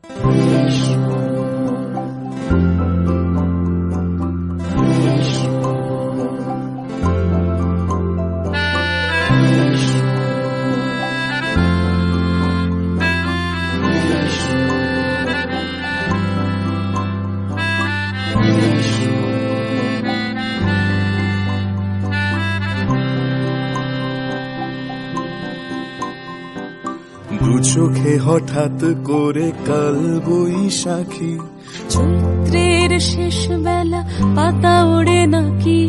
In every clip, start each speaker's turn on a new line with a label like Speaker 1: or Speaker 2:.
Speaker 1: দু চোখে হঠাৎ করে কাল বৈশাখী,
Speaker 2: চৈত্রের শেষ বেলা পাতা ওড়ে নাকি,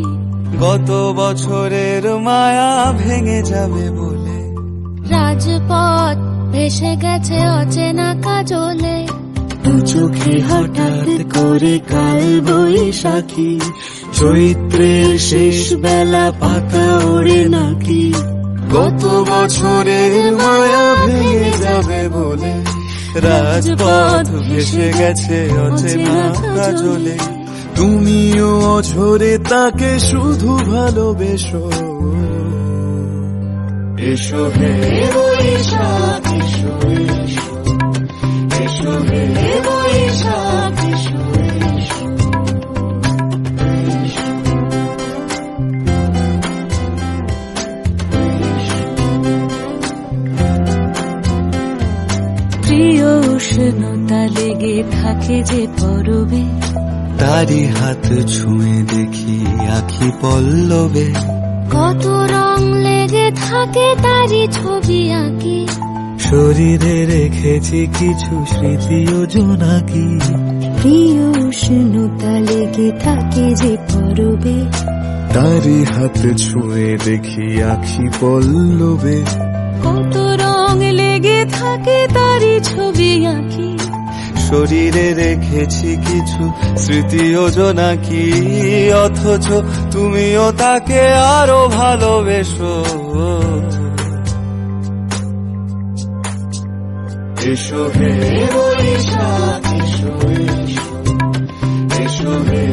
Speaker 1: গত বছরের মায়া ভেঙে যাবে বলে,
Speaker 2: রাজপথ ভেসে গেছে অচেনা কাজলে।
Speaker 1: দু চোখে হঠাৎ করে কাল বৈশাখী, চৈত্রের শেষ বেলা পাতা ওড়ে নাকি, গত বছরের মায়া ভেঙে যাবে বলে, রাজপথ ভেসে গেছে অচেনা কাজলে। তুমিও অঝরে তাকে শুধু ভালোবেসো, এসো হে বৈশাখ এসো, এসো হে বৈশাখ এসো।
Speaker 2: প্রিয় উষ্ণতা লেগে থাকে যে পরবে,
Speaker 1: তারি হাত ছুঁয়ে দেখি আখি পল্লবে,
Speaker 2: কত রং লেগে থাকে তারি ছবি আঁকি,
Speaker 1: শরীরে রেখেছি কিছু স্মৃতি ও জোনাকি।
Speaker 2: প্রিয় উষ্ণতা লেগে থাকে যে পরবে,
Speaker 1: তারি হাত ছুঁয়ে দেখি আখি পল্লবে,
Speaker 2: কত রং লেগে থাকে তারি ছবি আঁকি,
Speaker 1: শরীরে রেখেছি কিছু স্মৃতি ও জোনাকি। অথচ তুমিও তাকে আরো ভালোবেসো, এসো হে বৈশাখ এসো, এসো হে